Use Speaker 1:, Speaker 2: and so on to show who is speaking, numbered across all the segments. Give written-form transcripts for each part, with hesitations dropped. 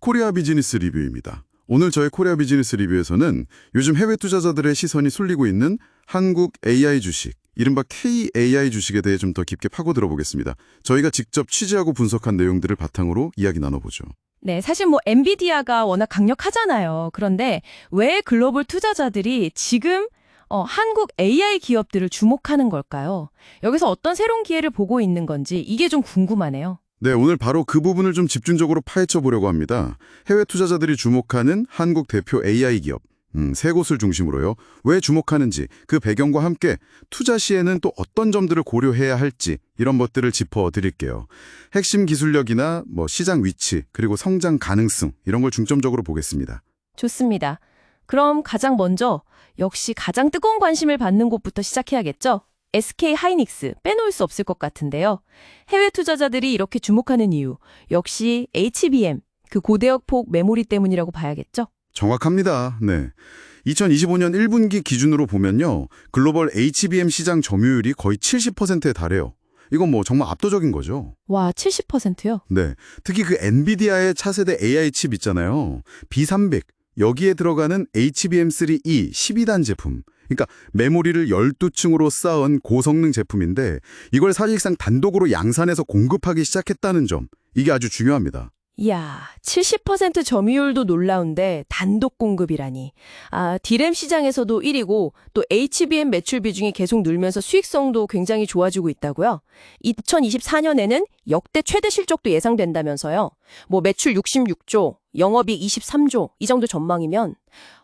Speaker 1: 코리아 비즈니스 리뷰입니다. 오늘 저의 코리아 비즈니스 리뷰에서는 요즘 해외 투자자들의 시선이 쏠리고 있는 한국 AI 주식, 이른바 KAI 주식에 대해 좀 더 깊게 파고들어 보겠습니다. 저희가 직접 취재하고 분석한 내용들을 바탕으로 이야기 나눠보죠.
Speaker 2: 네, 사실 엔비디아가 워낙 강력하잖아요. 그런데 왜 글로벌 투자자들이 지금 한국 AI 기업들을 주목하는 걸까요? 여기서 어떤 새로운 기회를 보고 있는 건지 이게 좀 궁금하네요.
Speaker 1: 네, 오늘 바로 그 부분을 좀 집중적으로 파헤쳐 보려고 합니다. 해외 투자자들이 주목하는 한국 대표 AI 기업, 세 곳을 중심으로요. 왜 주목하는지, 그 배경과 함께 투자 시에는 또 어떤 점들을 고려해야 할지 이런 것들을 짚어드릴게요. 핵심 기술력이나 시장 위치, 그리고 성장 가능성 이런 걸 중점적으로 보겠습니다.
Speaker 2: 좋습니다. 그럼 가장 먼저 역시 가장 뜨거운 관심을 받는 곳부터 시작해야겠죠? SK 하이닉스 빼놓을 수 없을 것 같은데요. 해외 투자자들이 이렇게 주목하는 이유, 역시 HBM, 그 고대역폭 메모리 때문이라고 봐야겠죠?
Speaker 1: 정확합니다. 네. 2025년 1분기 기준으로 보면요. 글로벌 HBM 시장 점유율이 거의 70%에 달해요. 이건 정말 압도적인 거죠.
Speaker 2: 와, 70%요?
Speaker 1: 네. 특히 그 엔비디아의 차세대 AI 칩 있잖아요. B300. 여기에 들어가는 HBM3E 12단 제품. 그러니까 메모리를 12층으로 쌓은 고성능 제품인데 이걸 사실상 단독으로 양산해서 공급하기 시작했다는 점. 이게 아주 중요합니다.
Speaker 2: 이야, 70% 점유율도 놀라운데 단독 공급이라니. D램 시장에서도 1위고 또 HBM 매출 비중이 계속 늘면서 수익성도 굉장히 좋아지고 있다고요. 2024년에는 역대 최대 실적도 예상된다면서요. 매출 66조, 영업이익 23조 이 정도 전망이면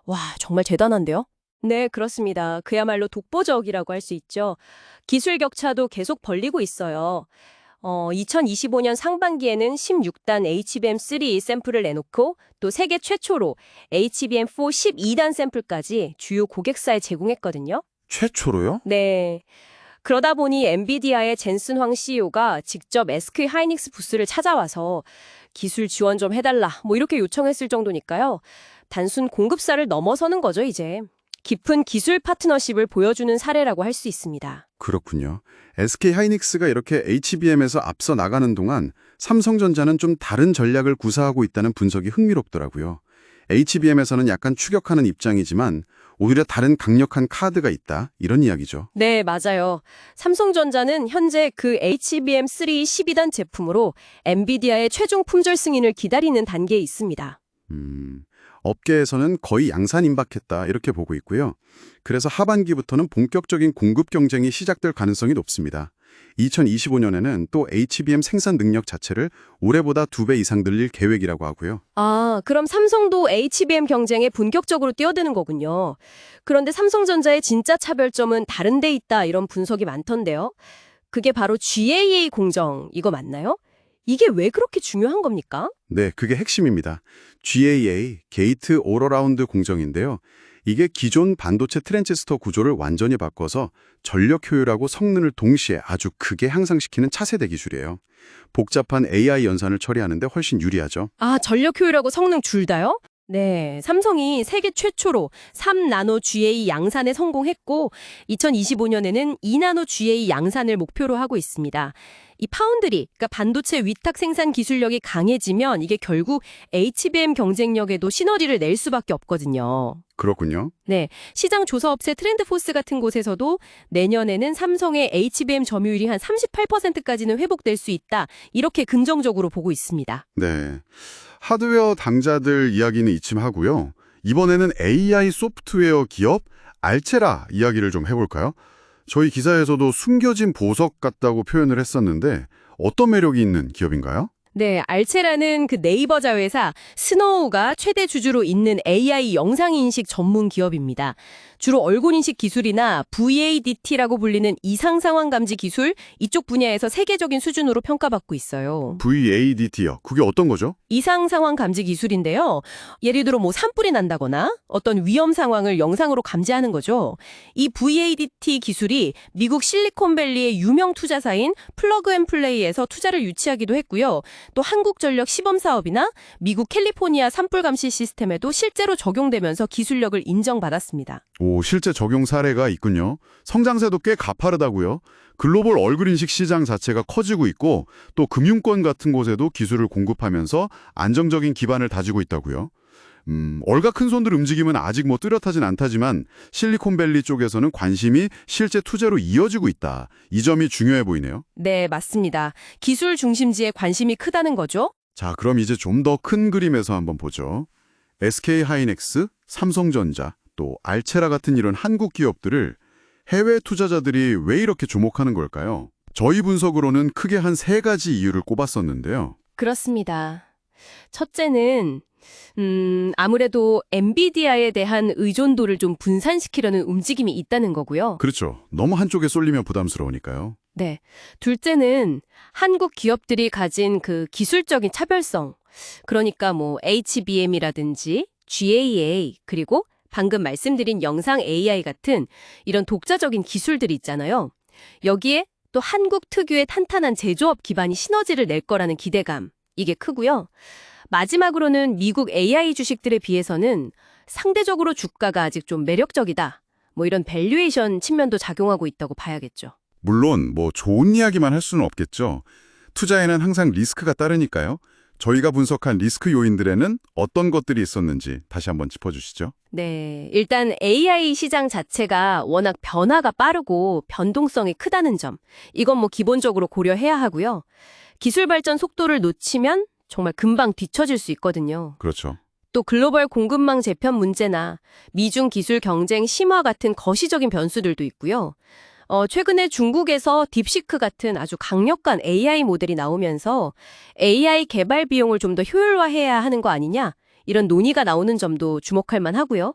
Speaker 2: 와, 정말 대단한데요? 네, 그렇습니다. 그야말로 독보적이라고 할 수 있죠. 기술 격차도 계속 벌리고 있어요. 2025년 상반기에는 16단 HBM3 샘플을 내놓고 또 세계 최초로 HBM4 12단 샘플까지 주요 고객사에 제공했거든요.
Speaker 1: 최초로요?
Speaker 2: 네. 그러다 보니 엔비디아의 젠슨 황 CEO가 직접 SK 하이닉스 부스를 찾아와서 기술 지원 좀 해달라 이렇게 요청했을 정도니까요. 단순 공급사를 넘어서는 거죠, 이제. 깊은 기술 파트너십을 보여주는 사례라고 할 수 있습니다.
Speaker 1: 그렇군요. SK 하이닉스가 이렇게 HBM에서 앞서 나가는 동안 삼성전자는 좀 다른 전략을 구사하고 있다는 분석이 흥미롭더라고요. HBM에서는 약간 추격하는 입장이지만 오히려 다른 강력한 카드가 있다, 이런 이야기죠.
Speaker 2: 네, 맞아요. 삼성전자는 현재 그 HBM3 12단 제품으로 엔비디아의 최종 품절 승인을 기다리는 단계에 있습니다.
Speaker 1: 업계에서는 거의 양산 임박했다, 이렇게 보고 있고요. 그래서 하반기부터는 본격적인 공급 경쟁이 시작될 가능성이 높습니다. 2025년에는 또 HBM 생산 능력 자체를 올해보다 2배 이상 늘릴 계획이라고 하고요.
Speaker 2: 그럼 삼성도 HBM 경쟁에 본격적으로 뛰어드는 거군요. 그런데 삼성전자의 진짜 차별점은 다른 데 있다, 이런 분석이 많던데요. 그게 바로 GAA 공정, 이거 맞나요? 이게 왜 그렇게 중요한 겁니까?
Speaker 1: 네, 그게 핵심입니다. GAA, 게이트 올어라운드 공정인데요. 이게 기존 반도체 트랜지스터 구조를 완전히 바꿔서 전력 효율하고 성능을 동시에 아주 크게 향상시키는 차세대 기술이에요. 복잡한 AI 연산을 처리하는데 훨씬 유리하죠.
Speaker 2: 전력 효율하고 성능 둘 다요? 네, 삼성이 세계 최초로 3나노 GA 양산에 성공했고 2025년에는 2나노 GA 양산을 목표로 하고 있습니다. 이 파운드리, 그러니까 반도체 위탁 생산 기술력이 강해지면 이게 결국 HBM 경쟁력에도 시너지를 낼 수밖에 없거든요.
Speaker 1: 그렇군요.
Speaker 2: 네, 시장 조사업체 트렌드포스 같은 곳에서도 내년에는 삼성의 HBM 점유율이 한 38%까지는 회복될 수 있다, 이렇게 긍정적으로 보고 있습니다.
Speaker 1: 네, 하드웨어 당자들 이야기는 이쯤 하고요. 이번에는 AI 소프트웨어 기업 알체라 이야기를 좀 해볼까요? 저희 기사에서도 숨겨진 보석 같다고 표현을 했었는데 어떤 매력이 있는 기업인가요?
Speaker 2: 네, 알체라는 그 네이버 자회사 스노우가 최대 주주로 있는 AI 영상인식 전문 기업입니다. 주로 얼굴인식 기술이나 VADT라고 불리는 이상상황 감지 기술, 이쪽 분야에서 세계적인 수준으로 평가받고 있어요.
Speaker 1: VADT요? 그게 어떤 거죠?
Speaker 2: 이상상황 감지 기술인데요. 예를 들어 산불이 난다거나 어떤 위험 상황을 영상으로 감지하는 거죠. 이 VADT 기술이 미국 실리콘밸리의 유명 투자사인 플러그앤플레이에서 투자를 유치하기도 했고요. 또 한국전력 시범사업이나 미국 캘리포니아 산불 감시 시스템에도 실제로 적용되면서 기술력을 인정받았습니다.
Speaker 1: 오, 실제 적용 사례가 있군요. 성장세도 꽤 가파르다고요. 글로벌 얼그린식 시장 자체가 커지고 있고 또 금융권 같은 곳에도 기술을 공급하면서 안정적인 기반을 다지고 있다고요. 얼가 큰 손들 움직임은 아직 뭐 뚜렷하진 않다지만 실리콘밸리 쪽에서는 관심이 실제 투자로 이어지고 있다. 이 점이 중요해 보이네요.
Speaker 2: 네, 맞습니다. 기술 중심지에 관심이 크다는 거죠?
Speaker 1: 자, 그럼 이제 좀 더 큰 그림에서 한번 보죠. SK하이닉스, 삼성전자, 또 알체라 같은 이런 한국 기업들을 해외 투자자들이 왜 이렇게 주목하는 걸까요? 저희 분석으로는 크게 한 3가지 이유를 꼽았었는데요.
Speaker 2: 그렇습니다. 첫째는 아무래도 엔비디아에 대한 의존도를 좀 분산시키려는 움직임이 있다는 거고요.
Speaker 1: 그렇죠. 너무 한쪽에 쏠리면 부담스러우니까요.
Speaker 2: 네. 둘째는 한국 기업들이 가진 그 기술적인 차별성. 그러니까 뭐 HBM이라든지 GAA 그리고 방금 말씀드린 영상 AI 같은 이런 독자적인 기술들이 있잖아요. 여기에 또 한국 특유의 탄탄한 제조업 기반이 시너지를 낼 거라는 기대감. 이게 크고요. 마지막으로는 미국 AI 주식들에 비해서는 상대적으로 주가가 아직 좀 매력적이다. 뭐 이런 밸류에이션 측면도 작용하고 있다고 봐야겠죠.
Speaker 1: 물론 뭐 좋은 이야기만 할 수는 없겠죠. 투자에는 항상 리스크가 따르니까요. 저희가 분석한 리스크 요인들에는 어떤 것들이 있었는지 다시 한번 짚어주시죠.
Speaker 2: 네, 일단 AI 시장 자체가 워낙 변화가 빠르고 변동성이 크다는 점. 이건 뭐 기본적으로 고려해야 하고요. 기술 발전 속도를 놓치면 정말 금방 뒤처질 수 있거든요.
Speaker 1: 그렇죠.
Speaker 2: 또 글로벌 공급망 재편 문제나 미중 기술 경쟁 심화 같은 거시적인 변수들도 있고요. 최근에 중국에서 딥시크 같은 아주 강력한 AI 모델이 나오면서 AI 개발 비용을 좀 더 효율화해야 하는 거 아니냐? 이런 논의가 나오는 점도 주목할 만하고요.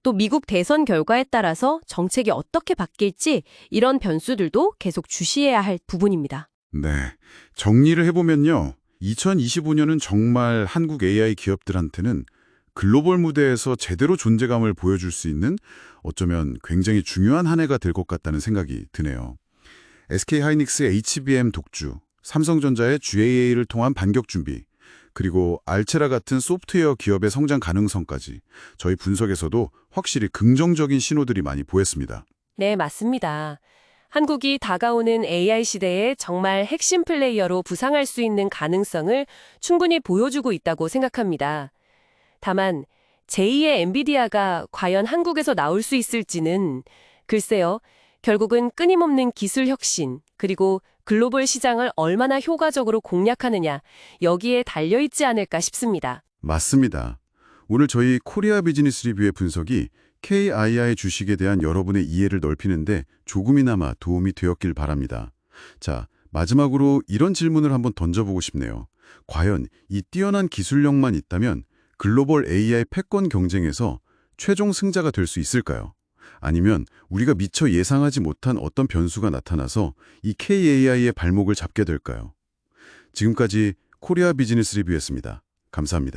Speaker 2: 또 미국 대선 결과에 따라서 정책이 어떻게 바뀔지 이런 변수들도 계속 주시해야 할 부분입니다.
Speaker 1: 네. 정리를 해보면요. 2025년은 정말 한국 AI 기업들한테는 글로벌 무대에서 제대로 존재감을 보여줄 수 있는 어쩌면 굉장히 중요한 한 해가 될 것 같다는 생각이 드네요. SK하이닉스의 HBM 독주, 삼성전자의 GAA를 통한 반격 준비, 그리고 알체라 같은 소프트웨어 기업의 성장 가능성까지 저희 분석에서도 확실히 긍정적인 신호들이 많이 보였습니다.
Speaker 2: 네, 맞습니다. 한국이 다가오는 AI 시대에 정말 핵심 플레이어로 부상할 수 있는 가능성을 충분히 보여주고 있다고 생각합니다. 다만 제2의 엔비디아가 과연 한국에서 나올 수 있을지는 글쎄요. 결국은 끊임없는 기술 혁신 그리고 글로벌 시장을 얼마나 효과적으로 공략하느냐 여기에 달려있지 않을까 싶습니다.
Speaker 1: 맞습니다. 오늘 저희 코리아 비즈니스 리뷰의 분석이 KII 주식에 대한 여러분의 이해를 넓히는데 조금이나마 도움이 되었길 바랍니다. 자, 마지막으로 이런 질문을 한번 던져보고 싶네요. 과연 이 뛰어난 기술력만 있다면 글로벌 AI 패권 경쟁에서 최종 승자가 될 수 있을까요? 아니면 우리가 미처 예상하지 못한 어떤 변수가 나타나서 이 KAI의 발목을 잡게 될까요? 지금까지 코리아 비즈니스 리뷰였습니다. 감사합니다.